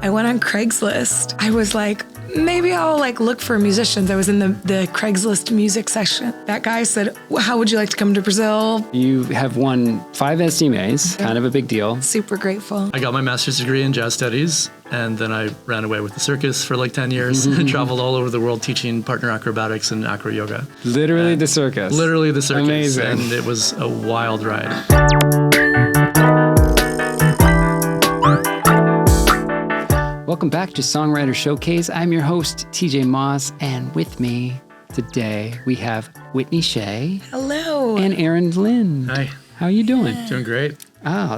I went on Craigslist. I was like, maybe I'll look for musicians. I was in the Craigslist music section. That guy said, well, how would you like to come to Brazil? You have won 5 SDMAs, kind of a big deal. Super grateful. I got my master's degree in jazz studies, and then I ran away with the circus for 10 years and traveled all over the world teaching partner acrobatics and acro yoga. Literally the circus. Literally the circus. Amazing. And it was a wild ride. Welcome back to Songwriters Showcase. I'm your host, TJ Moss, and with me today we have Whitney Shay. Hello. And Aaron Lynn. Hi. How are you doing? Doing great.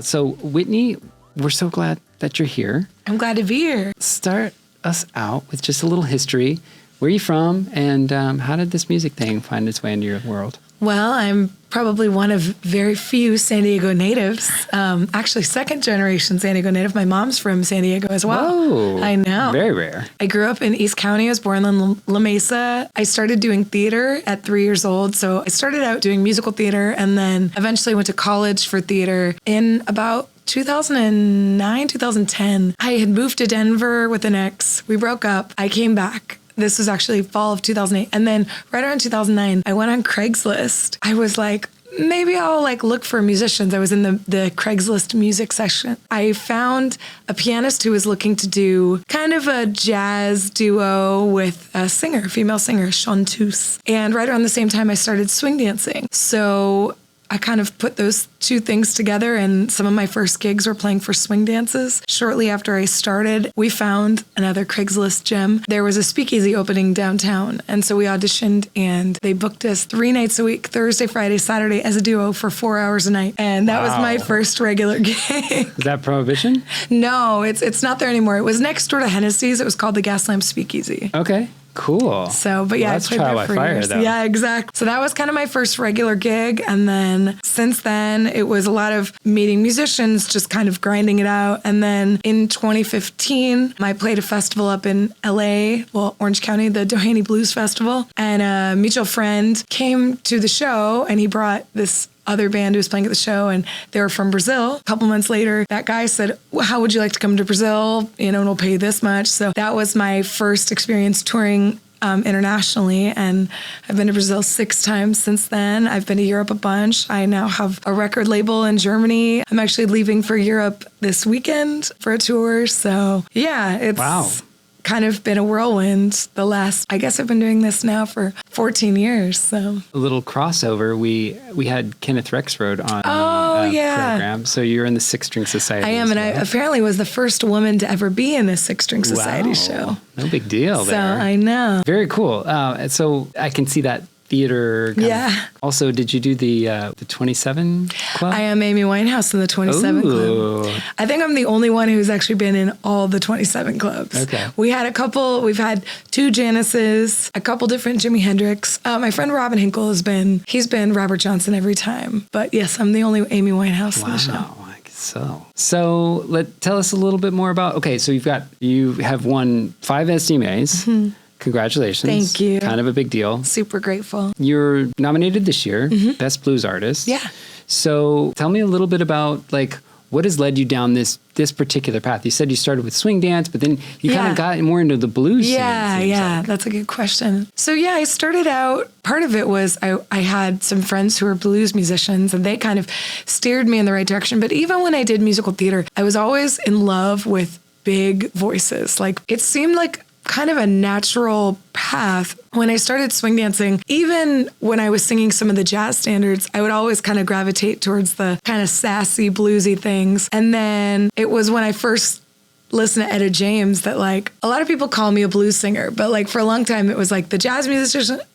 So Whitney, we're so glad that you're here. I'm glad to be here. Start us out with just a little history. Where are you from, and how did this music thing find its way into your world? Well, I'm probably one of very few San Diego natives. Actually, second generation San Diego native. My mom's from San Diego as well. Whoa. I know. Very rare. I grew up in East County. I was born in La Mesa. I started doing theater at 3 years old. So I started out doing musical theater and then eventually went to college for theater in about 2009, 2010. I had moved to Denver with an ex. We broke up. I came back. This was actually fall of 2008. And then right around 2009, I went on Craigslist. I was like, maybe I'll look for musicians. I was in the Craigslist music section. I found a pianist who was looking to do kind of a jazz duo with a singer, a female singer, chanteuse. And right around the same time, I started swing dancing. So I kind of put those two things together, and some of my first gigs were playing for swing dances. Shortly after I started, we found another Craigslist gem. There was a speakeasy opening downtown, and so we auditioned, and they booked us 3 nights a week, Thursday, Friday, Saturday, as a duo for 4 hours a night. And that was my first regular gig. Is that Prohibition? No, it's not there anymore. It was next door to Hennessy's. It was called the Gaslamp Speakeasy. Okay. Cool. So, but yeah, that's I played trial there by for fire, years. though. Yeah, exactly. So that was kind of my first regular gig. And then since then, it was a lot of meeting musicians, just kind of grinding it out. And then in 2015, I played a festival up in LA, Orange County, the Doheny Blues Festival. And a mutual friend came to the show, and he brought this other band who was playing at the show, and they were from Brazil. A couple months later, that guy said, well, how would you like to come to Brazil? And we'll pay you this much. So that was my first experience touring internationally, and I've been to Brazil 6 times since then. I've been to Europe a bunch. I now have a record label in Germany. I'm actually leaving for Europe this weekend for a tour. So yeah, it's kind of been a whirlwind I guess I've been doing this now for 14 years. So a little crossover. We had Kenneth Rexroad on the program. So you're in the Six String Society. I am, and I apparently was the first woman to ever be in a Six String Society show. No big deal there. So I know. Very cool. So I can see that theater. Also, did you do the 27 Club? I am Amy Winehouse in the 27 Club. I think I'm the only one who's actually been in all the 27 clubs. Okay. We've had 2 Janices, a couple different Jimi Hendrix. My friend Robin Hinkle he's been Robert Johnson every time. But yes, I'm the only Amy Winehouse in the show. So tell us a little bit more about, so you have won 5 SDMAs. Mm-hmm. Congratulations. Thank you. Kind of a big deal. Super grateful. You're nominated this year, Best Blues Artist. Yeah. So tell me a little bit about what has led you down this particular path. You said you started with swing dance, but then you kind of got more into the blues scene. Yeah, that's a good question. So yeah, I started out, part of it was I had some friends who were blues musicians, and they kind of steered me in the right direction. But even when I did musical theater, I was always in love with big voices. It seemed like kind of a natural path. When I started swing dancing, even when I was singing some of the jazz standards, I would always kind of gravitate towards the kind of sassy, bluesy things. And then it was when I first listened to Etta James that a lot of people call me a blues singer, but for a long time it was the jazz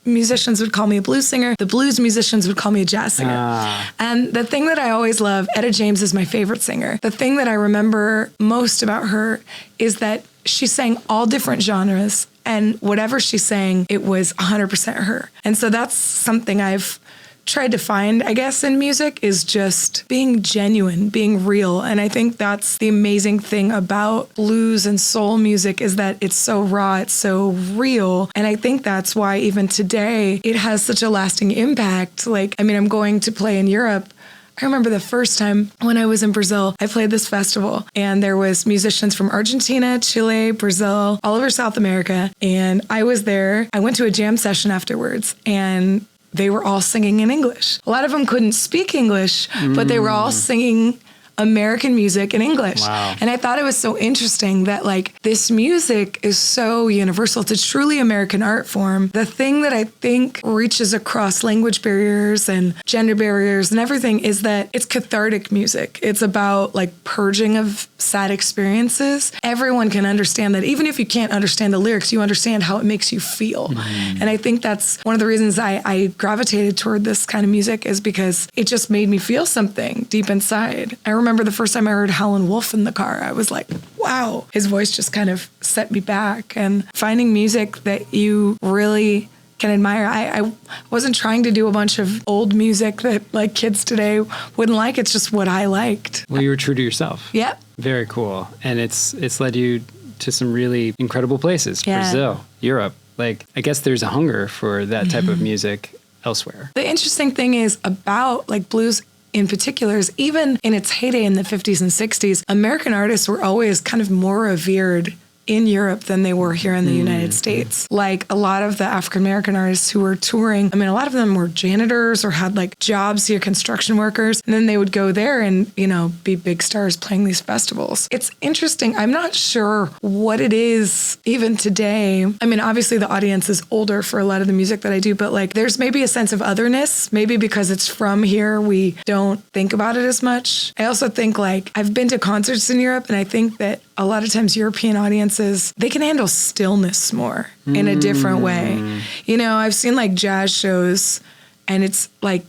musicians would call me a blues singer, the blues musicians would call me a jazz singer. And the thing that I always love, Etta James is my favorite singer. The thing that I remember most about her is that she sang all different genres, and whatever she sang, it was 100% her. And so that's something I've tried to find, I guess, in music, is just being genuine, being real. And I think that's the amazing thing about blues and soul music, is that it's so raw, it's so real. And I think that's why even today it has such a lasting impact. I'm going to play in Europe I remember the first time when I was in Brazil, I played this festival and there was musicians from Argentina, Chile, Brazil, all over South America. And I was there. I went to a jam session afterwards and they were all singing in English. A lot of them couldn't speak English, but they were all singing American music in English. Wow. And I thought it was so interesting that like this music is so universal. It's a truly American art form. The thing that I think reaches across language barriers and gender barriers and everything is that it's cathartic music. It's about like purging of sad experiences. Everyone can understand that. Even if you can't understand the lyrics, you understand how it makes you feel. And I think that's one of the reasons I gravitated toward this kind of music is because it just made me feel something deep inside. I remember the first time I heard Howlin' Wolf in the car, I was like, wow, his voice just kind of set me back. And finding music that you really can admire. I wasn't trying to do a bunch of old music that like kids today wouldn't like. It's just what I liked. Well, you were true to yourself. Yep. Very cool. And it's led you to some really incredible places. Yeah. Brazil, Europe. Like, I guess there's a hunger for that type of music elsewhere. The interesting thing is about like blues in particular is even in its heyday in the 50s and 60s, American artists were always kind of more revered in Europe than they were here in the United States. Like a lot of the African-American artists who were touring, I mean, a lot of them were janitors or had like jobs here, construction workers, and then they would go there and, you know, be big stars playing these festivals. It's interesting. I'm not sure what it is even today. I mean, obviously the audience is older for a lot of the music that I do, but like there's maybe a sense of otherness, maybe because it's from here, we don't think about it as much. I also think like I've been to concerts in Europe and I think that a lot of times European audiences, they can handle stillness more in a different way. You know, I've seen like jazz shows and it's like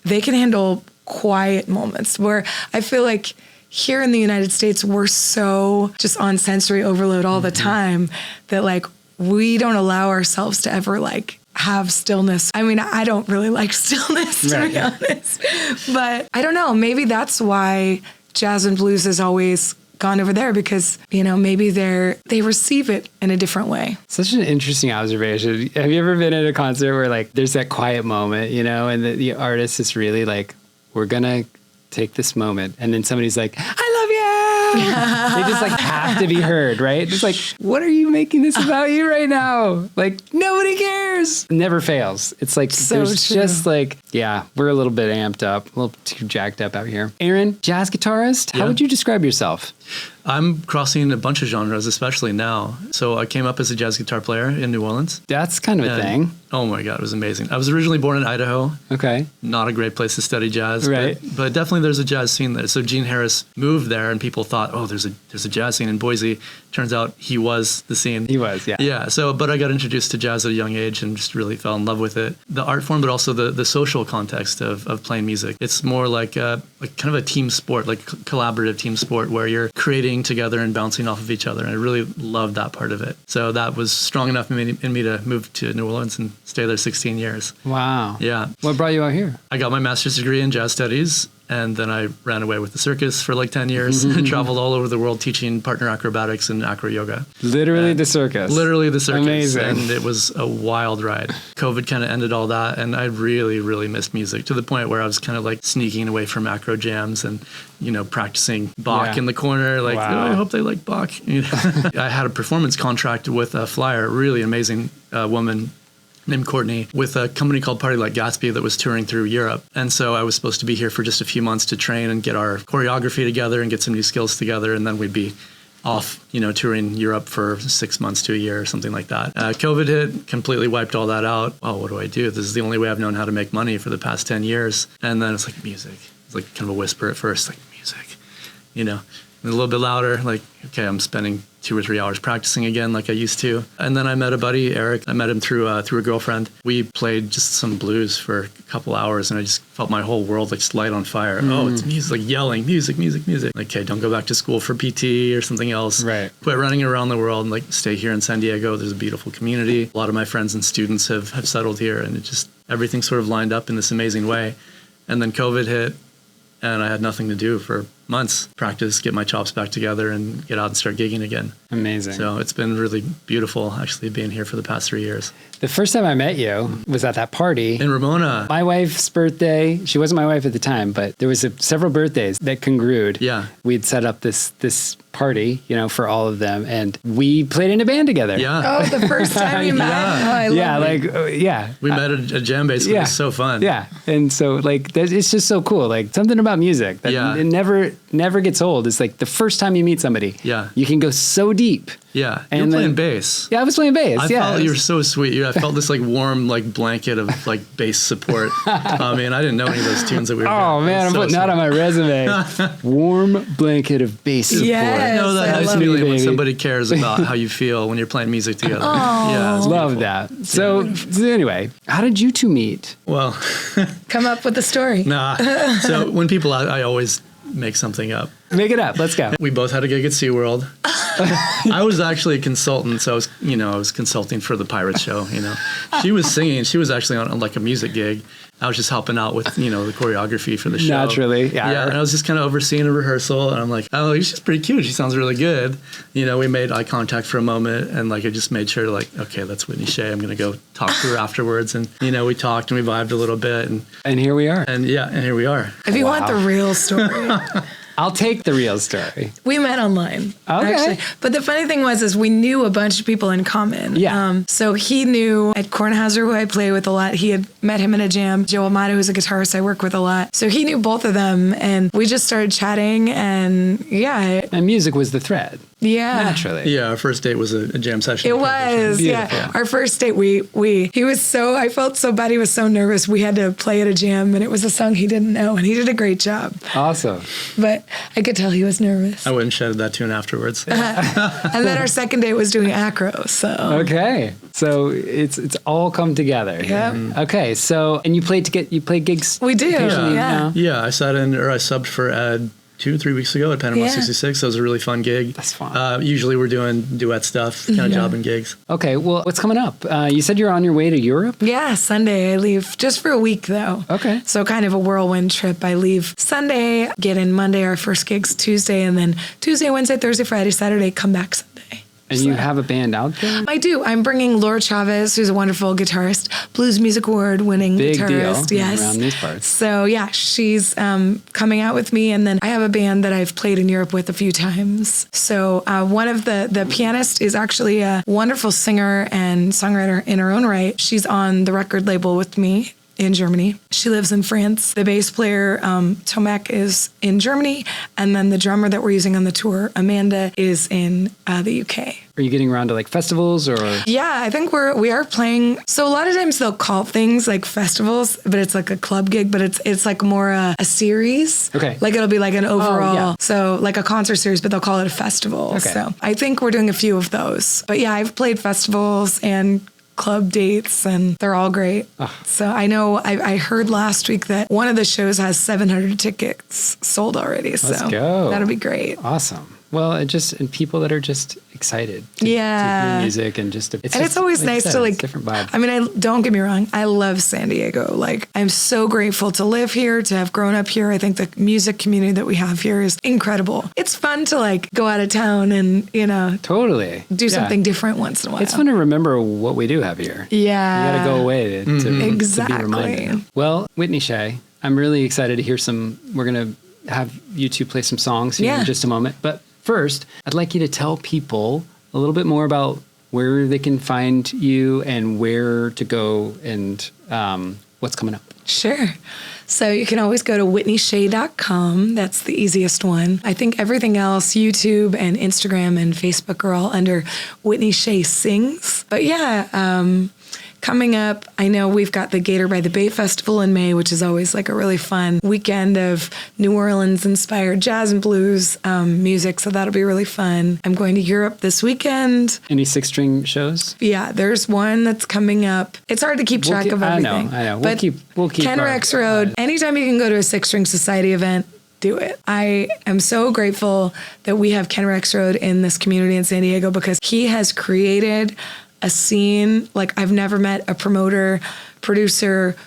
they can handle quiet moments where I feel like here in the United States, we're so just on sensory overload all the time that like we don't allow ourselves to ever like have stillness. I mean, I don't really like stillness to be honest, but I don't know, maybe that's why jazz and blues is always gone over there because, you know, maybe they receive it in a different way. Such an interesting observation. Have you ever been at a concert where like there's that quiet moment, you know, and the artist is really like, we're going to take this moment. And then somebody's like, I love you. They just like have to be heard, right? It's like, what are you making this about you right now? Like, nobody cares. It never fails. It's like, So there's true. just like, yeah, we're a little bit amped up, a little too jacked up out here. Aaron, jazz guitarist, how Yeah. would you describe yourself? I'm crossing a bunch of genres, especially now. So I came up as a jazz guitar player in New Orleans. That's kind of a And, thing. oh my God, it was amazing. I was originally born in Idaho. Okay. Not a great place to study jazz, Right. but definitely there's a jazz scene there. So Gene Harris moved there, and people thought, oh, there's a jazz scene in Boise. Turns out he was the scene. He was, yeah. Yeah. So, but I got introduced to jazz at a young age and just really fell in love with it. The art form, but also the social context of playing music. It's more like kind of a team sport, like collaborative team sport, where you're creating together and bouncing off of each other. And I really loved that part of it. So that was strong enough in me to move to New Orleans and stay there 16 years. Wow. Yeah. What brought you out here? I got my master's degree in jazz studies, and then I ran away with the circus for like 10 years and traveled all over the world teaching partner acrobatics and acro yoga. Literally the circus. Literally the circus. Amazing. And it was a wild ride. COVID kind of ended all that, and I really, really missed music to the point where I was kind of like sneaking away from acro jams and, you know, practicing Bach Yeah. in the corner. Like, Wow. oh, I hope they like Bach. You know? I had a performance contract with a flyer, really amazing woman named Courtney, with a company called Party Like Gatsby that was touring through Europe. And so I was supposed to be here for just a few months to train and get our choreography together and get some new skills together. And then we'd be off, you know, touring Europe for 6 months to a year or something like that. COVID hit, completely wiped all that out. Oh, what do I do? This is the only way I've known how to make money for the past 10 years. And then it's like music. It's like kind of a whisper at first, like music, you know, and a little bit louder, like, okay, I'm spending 2 or 3 hours practicing again like I used to. And then I met a buddy, Eric. I met him through a girlfriend. We played just some blues for a couple hours, and I just felt my whole world like just light on fire. Oh, it's music, like yelling, music, music, music. Like, okay, don't go back to school for PT or something else. Right. Quit running around the world and like stay here in San Diego. There's a beautiful community. A lot of my friends and students have settled here, and it just, everything sort of lined up in this amazing way. And then COVID hit, and I had nothing to do for months, practice, get my chops back together, and get out and start gigging again. Amazing. So it's been really beautiful, actually, being here for the past 3 years. The first time I met you was at that party. In Ramona. My wife's birthday, she wasn't my wife at the time, but there was several birthdays that congrued. Yeah. We'd set up this party, for all of them, and we played in a band together. Yeah. Oh, the first time you met. Yeah. Oh, I love it. We met at a jam basically. It was so fun. Yeah. And so it's just so cool. Like something about music that it never gets old. It's like the first time you meet somebody, you can go so deep. Yeah. And You're playing then, bass. Yeah, I was playing bass. I felt you were so sweet. I felt this warm blanket of bass support. I didn't know any of those tunes that we were Oh doing. man, I'm putting that on my resume. Warm blanket of bass support. Yes, I know that I nice love feeling it, when baby. somebody cares about how you feel when you're playing music together. Yeah, it's Love beautiful. that. So anyway, how did you two meet? Well, Come up with the story. nah. So when people, I always make something up. Make it up. Let's go. We both had a gig at SeaWorld. I was actually a consultant, so I was consulting for the Pirates show. She was singing. She was actually on a music gig. I was just helping out with the choreography for the show. Naturally, yeah. And I was just kind of overseeing a rehearsal, and I'm like, oh, she's pretty cute. She sounds really good. We made eye contact for a moment, and I just made sure okay, that's Whitney Shay. I'm gonna go talk to her afterwards, and we talked and we vibed a little bit, and here we are. and here we are. If you want the real story, I'll take the real story. we met online. Okay. Actually. But the funny thing is we knew a bunch of people in common. Yeah. So he knew at Kornhauser, who I play with a lot. He had met him in a jam. Joe Amato, who's a guitarist I work with a lot. So he knew both of them, and we just started chatting, and And music was the thread. Naturally. Yeah, our first date was a jam session. It was, Beautiful. yeah. Our first date, I felt so bad. He was so nervous. We had to play at a jam, and it was a song he didn't know, and he did a great job. Awesome. But I could tell he was nervous. I went and shouted that tune afterwards. And then our second date was doing acro, so. Okay. So it's all come together. Yeah. Okay. So, and you play gigs? We do, occasionally yeah. now? Yeah, I subbed for Ed 2-3 weeks ago at Panama Yeah. 66. That was a really fun gig. That's fun. Usually we're doing duet stuff, kind of jobbing gigs. Okay. Well, what's coming up? You said you're on your way to Europe? Yeah, Sunday I leave just for a week though. Okay. So kind of a whirlwind trip. I leave Sunday, get in Monday, our first gig's Tuesday, and then Tuesday, Wednesday, Thursday, Friday, Saturday, come back Sunday. And you have a band out there? I do. I'm bringing Laura Chavez, who's a wonderful guitarist, Blues Music Award winning Big guitarist. deal Yes. around these parts. So yeah, she's coming out with me, and then I have a band that I've played in Europe with a few times. So one of the pianist is actually a wonderful singer and songwriter in her own right. She's on the record label with me in Germany. She lives in France. The bass player, Tomek, is in Germany. And then the drummer that we're using on the tour, Amanda, is in the UK. Are you getting around to festivals or? Yeah, I think we are playing. So a lot of times they'll call things like festivals, but it's like a club gig, but it's like more a series. Okay. Like it'll be like an overall, yeah. so like a concert series, but they'll call it a festival. Okay. So I think we're doing a few of those. But yeah, I've played festivals and club dates, and they're all great. So I know I heard last week that one of the shows has 700 tickets sold already. Let's so go. That'll be great. Awesome. Well, and people that are just excited to hear music and just It's always like nice I to said, it's a different vibe. I mean, don't get me wrong. I love San Diego. I'm so grateful to live here, to have grown up here. I think the music community that we have here is incredible. It's fun to go out of town and, Totally do something different once in a while. It's fun to remember what we do have here. Yeah. You got to go away to Exactly. be reminded. Well, Whitney Shay, I'm really excited to hear we're going to have you two play some songs here in just a moment. But first, I'd like you to tell people a little bit more about where they can find you and where to go and what's coming up. Sure. So you can always go to whitneyshay.com. That's the easiest one. I think everything else, YouTube and Instagram and Facebook, are all under Whitney Shay Sings. But yeah, coming up, I know we've got the Gator by the Bay Festival in May, which is always a really fun weekend of New Orleans-inspired jazz and blues music, so that'll be really fun. I'm going to Europe this weekend. Any 6-string shows? Yeah, there's one that's coming up. It's hard to keep track of everything. I know. But We'll keep Ken Rex Road, anytime you can go to a 6-string society event, do it. I am so grateful that we have Ken Rex Road in this community in San Diego, because he has created a scene. I've never met a producer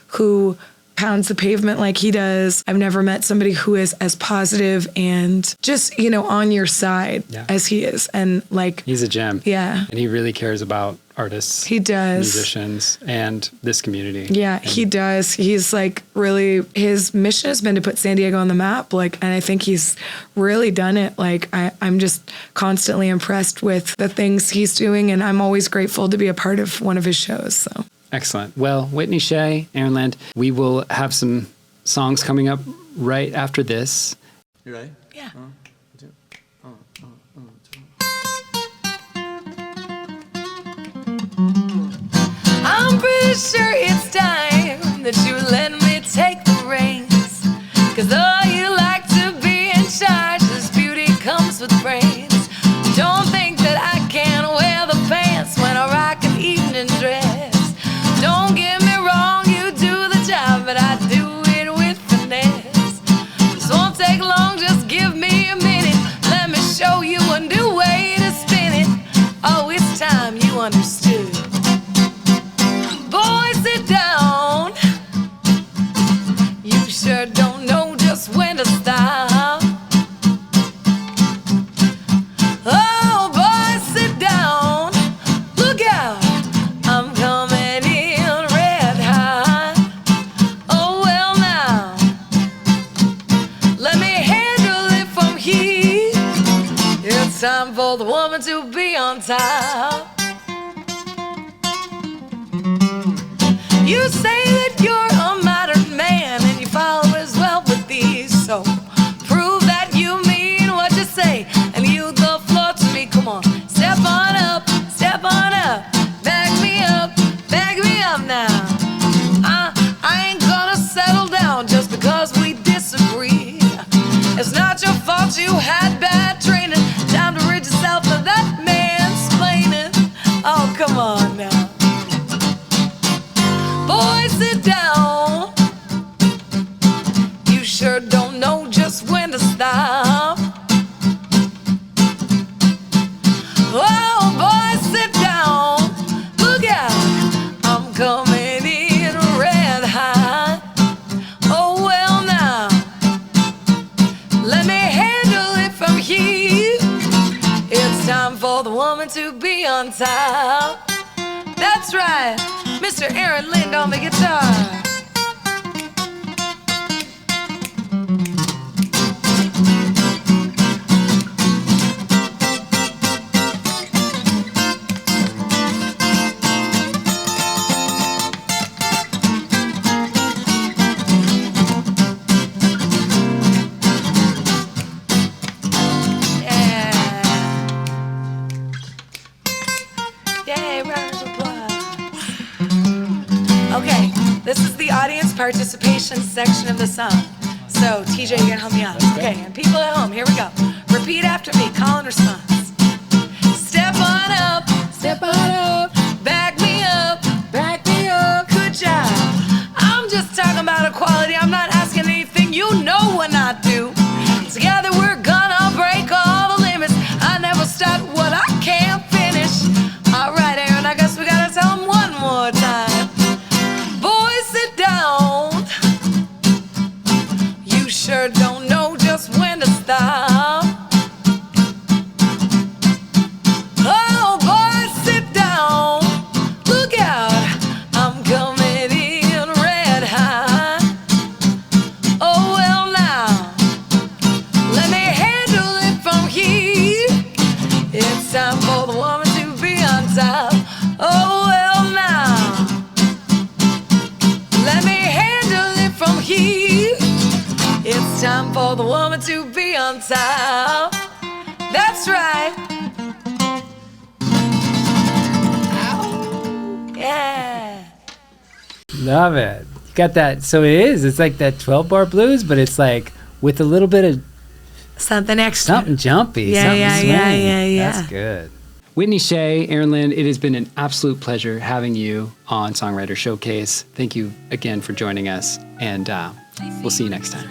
who pounds the pavement like he does. I've never met somebody who is as positive and just, on your side as he is. And like, he's a gem. Yeah. And he really cares about artists. He does. Musicians and this community. Yeah, he does. He's like really, his mission has been to put San Diego on the map. Like, and I think he's really done it. Like, I'm just constantly impressed with the things he's doing. And I'm always grateful to be a part of one of his shows. So. Excellent. Well, Whitney, Shay, Aaron Land, we will have some songs coming up right after this. You ready? Yeah. I'm pretty sure it's time that you let me take the reins. 'Cause though you like to be in charge, this beauty comes with brains. Don't think that I can wear the pants when I rock an evening dress. Don't get me wrong, you do the job, but I do it with finesse. This won't take long, just give me a minute. Let me show you a new way to spin it. Oh, it's time you understood. Boy, sit down. You sure don't know just when to stop. Oh, boy, sit down. Look out, I'm coming in red hot. Oh, well, now, let me handle it from here. It's time for the woman to be on top. You say that you're a modern man and you follow as well with these. So prove that you mean what you say and yield the floor to me. Come on, step on up, back me up now. I ain't gonna settle down just because we disagree. It's not your fault you had bad training. Time to rid yourself of that mansplaining. Oh, come on now. Boy, sit down. You sure don't know just when to stop. Oh, boy, sit down. Look out, I'm coming in red hot. Oh, well, now, let me handle it from here. It's time for the woman to be on top. That's right, Mr. Aaron Lind on the guitar. Yay, round of applause. Okay, this is the audience participation section of the song. So, TJ, you're gonna help me out. Okay, and people at home, here we go. Repeat after me, call and response. Step on up, back me up, good job. I'm just talking about equality, I'm not asking anything you know when I do. Together we're gonna break all the limits. I never start what I can't finish. All right, Aaron, I guess we gotta tell them one more time. Boys, sit down. You sure don't know just when to stop. Oh, boys, sit down. Look out, I'm coming in red hot. Oh, well, now, let me handle it from here. It's time for the woman to be on top. Oh, well, now, let me handle it from here. It's time for the woman to be on top. That's right. Ow. Yeah. Love it. You got that. So it's like that 12-bar blues, but it's like with a little bit of Something extra. something jumpy. Yeah, something yeah, swing. yeah. That's good. Whitney, Shay, Aaron Lind, it has been an absolute pleasure having you on Songwriters Showcase. Thank you again for joining us, and we'll see you next time.